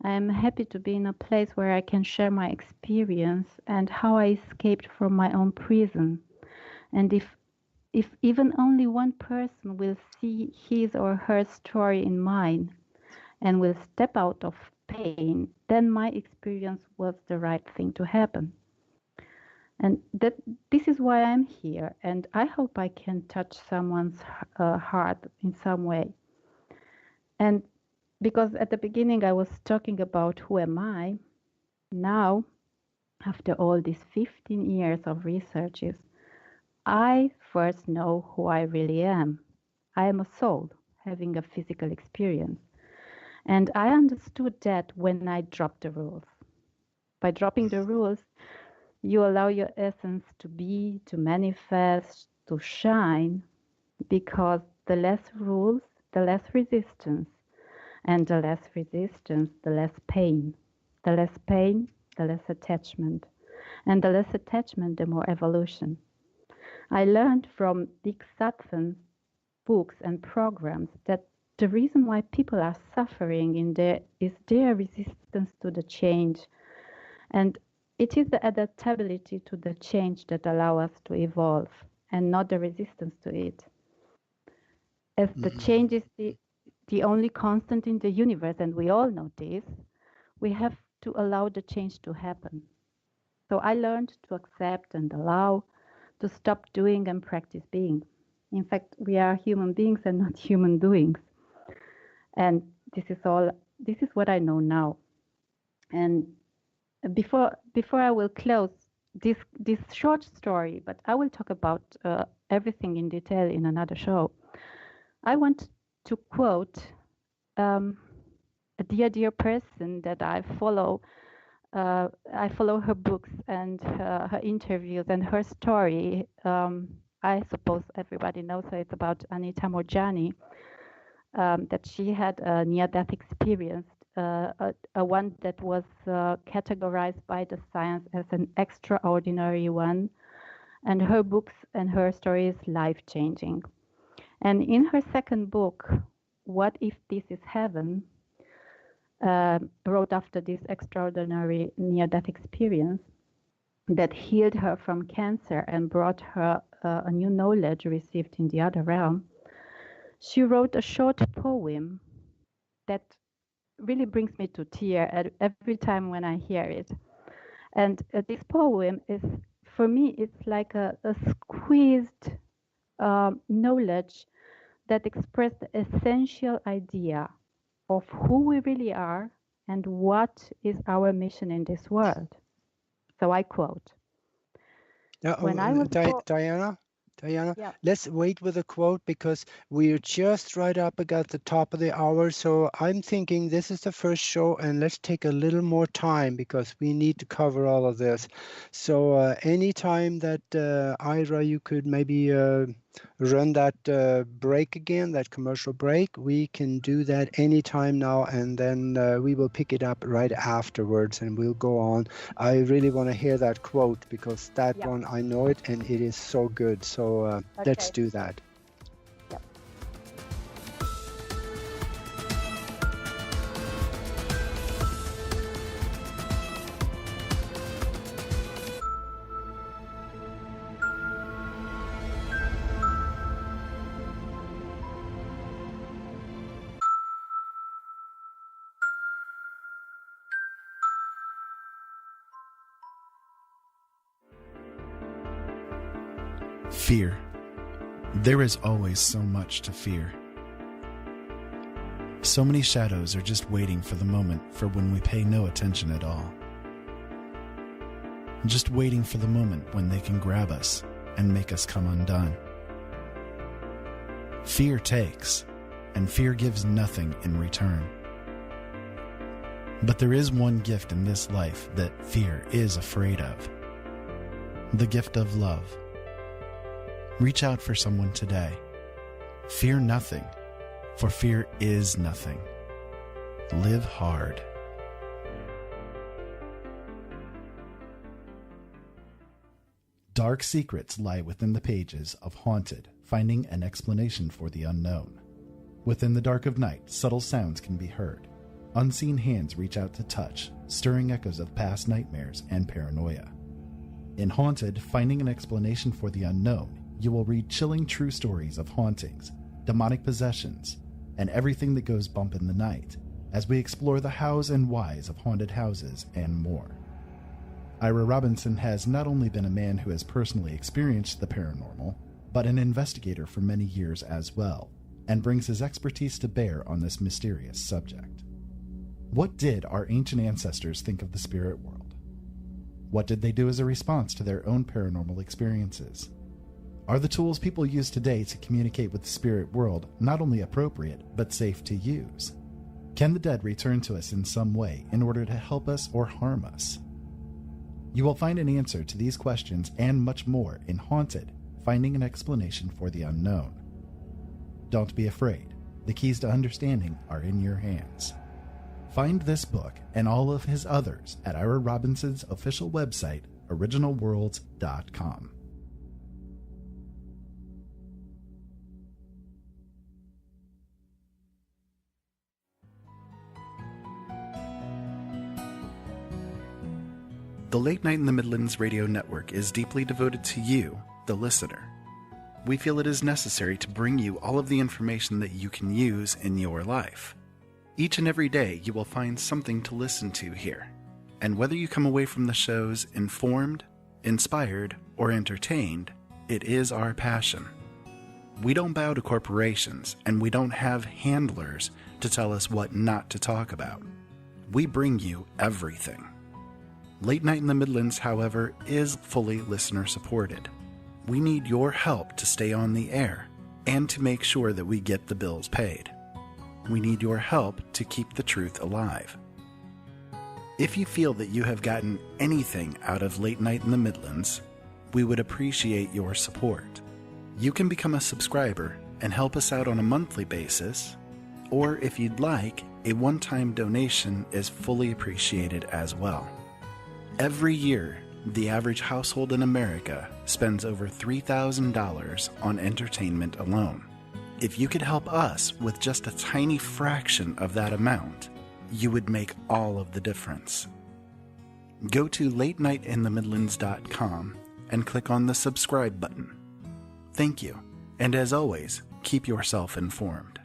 I am happy to be in a place where I can share my experience and how I escaped from my own prison. And if even only one person will see his or her story in mine, and will step out of pain, then my experience was the right thing to happen. And this is why I'm here, and I hope I can touch someone's heart in some way. And because at the beginning I was talking about who am I, now, after all these 15 years of researches, I first know who I really am. I am a soul having a physical experience. And I understood that when I dropped the rules. By dropping the rules, you allow your essence to be, to manifest, to shine, because the less rules, the less resistance. And the less resistance, the less pain. The less pain, the less attachment. And the less attachment, the more evolution. I learned from Dick Satvan's books and programs that the reason why people are suffering is their resistance to the change. And it is the adaptability to the change that allows us to evolve, and not the resistance to it. As the change is the only constant in the universe, and we all know this, we have to allow the change to happen. So I learned to accept and allow, to stop doing and practice being. In fact, we are human beings and not human doings. And this is what I know now. And before I will close this short story, but I will talk about everything in detail in another show. I want to quote a dear person that I follow. I follow her books and her interviews and her story. I suppose everybody knows her. It's about Anita Morjani, that she had a near-death experience, a one that was categorized by the science as an extraordinary one. And her books and her story is life-changing. And in her second book, What If This Is Heaven, wrote after this extraordinary near-death experience that healed her from cancer and brought her a new knowledge received in the other realm, she wrote a short poem that really brings me to tears every time when I hear it. And this poem is, for me, it's like a squeezed knowledge that expressed the essential idea of who we really are and what is our mission in this world. So I quote. When I was Diana, yeah. let's wait with the quote because we're just right up against the top of the hour. So I'm thinking this is the first show and let's take a little more time because we need to cover all of this. So anytime that Ira, you could maybe run that break again, that commercial break, we can do that anytime now, and then we will pick it up right afterwards and we'll go on. I really want to hear that quote because that one, I know it and it is so good. So let's do that. Fear. There is always so much to fear. So many shadows are just waiting for the moment for when we pay no attention at all. Just waiting for the moment when they can grab us and make us come undone. Fear takes, and fear gives nothing in return. But there is one gift in this life that fear is afraid of. The gift of love. Reach out for someone today. Fear nothing, for fear is nothing. Live hard. Dark secrets lie within the pages of Haunted, finding an explanation for the unknown. Within the dark of night, subtle sounds can be heard. Unseen hands reach out to touch, stirring echoes of past nightmares and paranoia. In Haunted, finding an explanation for the unknown, you will read chilling true stories of hauntings, demonic possessions, and everything that goes bump in the night, as we explore the hows and whys of haunted houses and more. Ira Robinson has not only been a man who has personally experienced the paranormal, but an investigator for many years as well, and brings his expertise to bear on this mysterious subject. What did our ancient ancestors think of the spirit world? What did they do as a response to their own paranormal experiences? Are the tools people use today to communicate with the spirit world not only appropriate, but safe to use? Can the dead return to us in some way in order to help us or harm us? You will find an answer to these questions and much more in Haunted, Finding an Explanation for the Unknown. Don't be afraid. The keys to understanding are in your hands. Find this book and all of his others at Ira Robinson's official website, originalworlds.com. The Late Night in the Midlands radio network is deeply devoted to you, the listener. We feel it is necessary to bring you all of the information that you can use in your life. Each and every day you will find something to listen to here. And whether you come away from the shows informed, inspired, or entertained, it is our passion. We don't bow to corporations, and we don't have handlers to tell us what not to talk about. We bring you everything. Late Night in the Midlands, however, is fully listener-supported. We need your help to stay on the air and to make sure that we get the bills paid. We need your help to keep the truth alive. If you feel that you have gotten anything out of Late Night in the Midlands, we would appreciate your support. You can become a subscriber and help us out on a monthly basis, or if you'd like, a one-time donation is fully appreciated as well. Every year, the average household in America spends over $3,000 on entertainment alone. If you could help us with just a tiny fraction of that amount, you would make all of the difference. Go to latenightinthemidlands.com and click on the subscribe button. Thank you, and as always, keep yourself informed.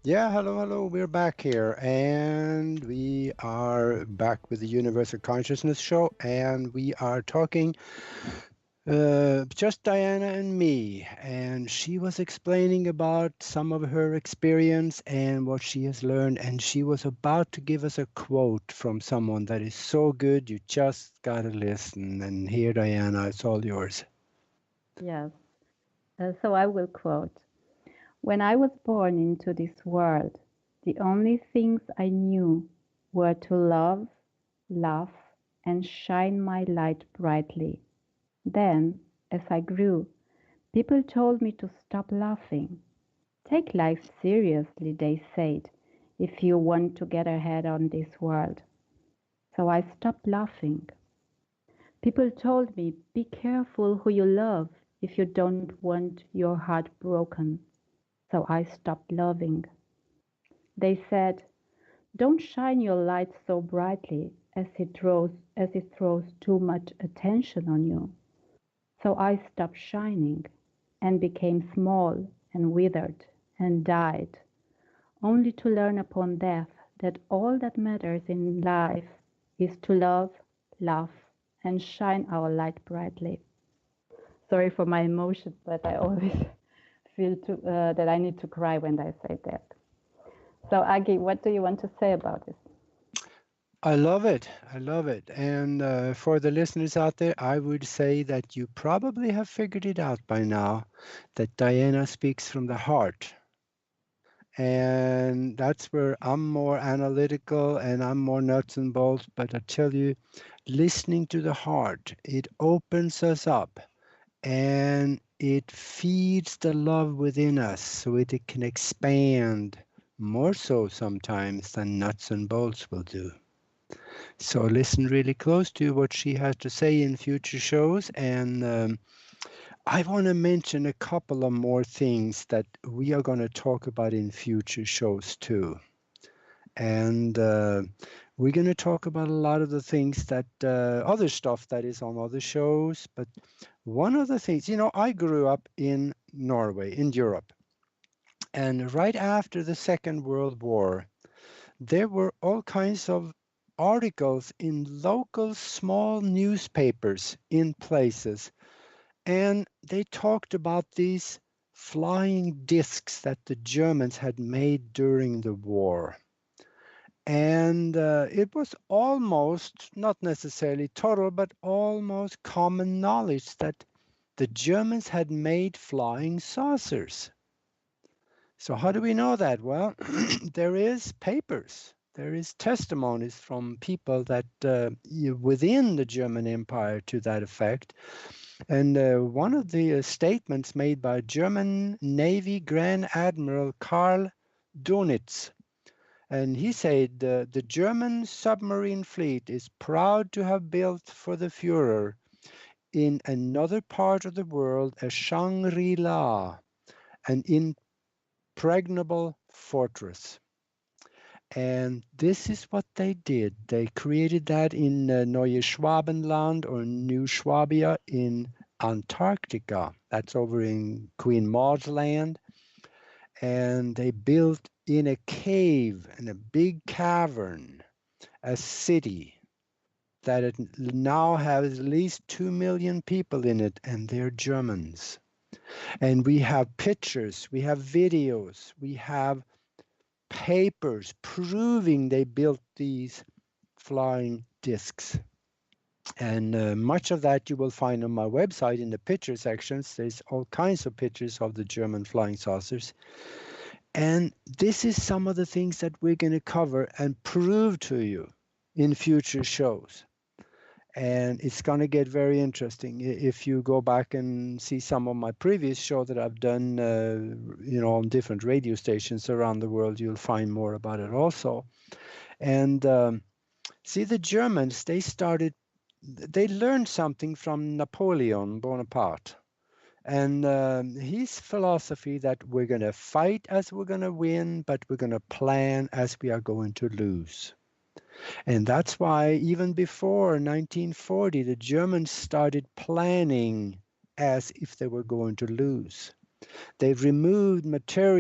Yeah, hello. We're back here, and we are back with the Universal Consciousness Show, and we are talking just Diana and me, and she was explaining about some of her experience and what she has learned, and she was about to give us a quote from someone that is so good, you just gotta listen. And here, Diana, it's all yours. Yes. So I will quote. When I was born into this world, the only things I knew were to love, laugh, and shine my light brightly. Then, as I grew, people told me to stop laughing. Take life seriously, they said, if you want to get ahead on this world. So I stopped laughing. People told me, be careful who you love if you don't want your heart broken. So I stopped loving. They said, don't shine your light so brightly as it throws too much attention on you. So I stopped shining and became small and withered and died, only to learn upon death that all that matters in life is to love, laugh, and shine our light brightly. Sorry for my emotion, but I always feel that I need to cry when I say that. So Aage, what do you want to say about this? I love it. And for the listeners out there, I would say that you probably have figured it out by now that Diana speaks from the heart. And that's where I'm more analytical and I'm more nuts and bolts. But I tell you, listening to the heart, it opens us up and it feeds the love within us so it can expand more so sometimes than nuts and bolts will do. So listen really close to what she has to say in future shows. And I want to mention a couple of more things that we are going to talk about in future shows too. And we're going to talk about a lot of the things that other stuff that is on other shows. But one of the things, I grew up in Norway, in Europe. And right after the Second World War, there were all kinds of articles in local small newspapers in places. And they talked about these flying discs that the Germans had made during the war. And it was almost, not necessarily total, but almost common knowledge that the Germans had made flying saucers. So how do we know that? Well, there is papers. There is testimonies from people that within the German Empire to that effect. And one of the statements made by German Navy Grand Admiral Karl Dönitz, and he said, the German submarine fleet is proud to have built for the Führer in another part of the world a Shangri-La, an impregnable fortress. And this is what they did. They created that in Neue Schwabenland or New Schwabia in Antarctica. That's over in Queen Maud's land. And they built in a cave, in a big cavern, a city that it now has at least 2 million people in it, and they're Germans. And we have pictures, we have videos, we have papers proving they built these flying discs. And much of that you will find on my website in the picture sections. There's all kinds of pictures of the German flying saucers. And this is some of the things that we're going to cover and prove to you in future shows. And it's going to get very interesting. If you go back and see some of my previous shows that I've done, on different radio stations around the world, you'll find more about it also. And see, the Germans, they learned something from Napoleon Bonaparte. And his philosophy that we're going to fight as we're going to win, but we're going to plan as we are going to lose. And that's why even before 1940, the Germans started planning as if they were going to lose. They removed material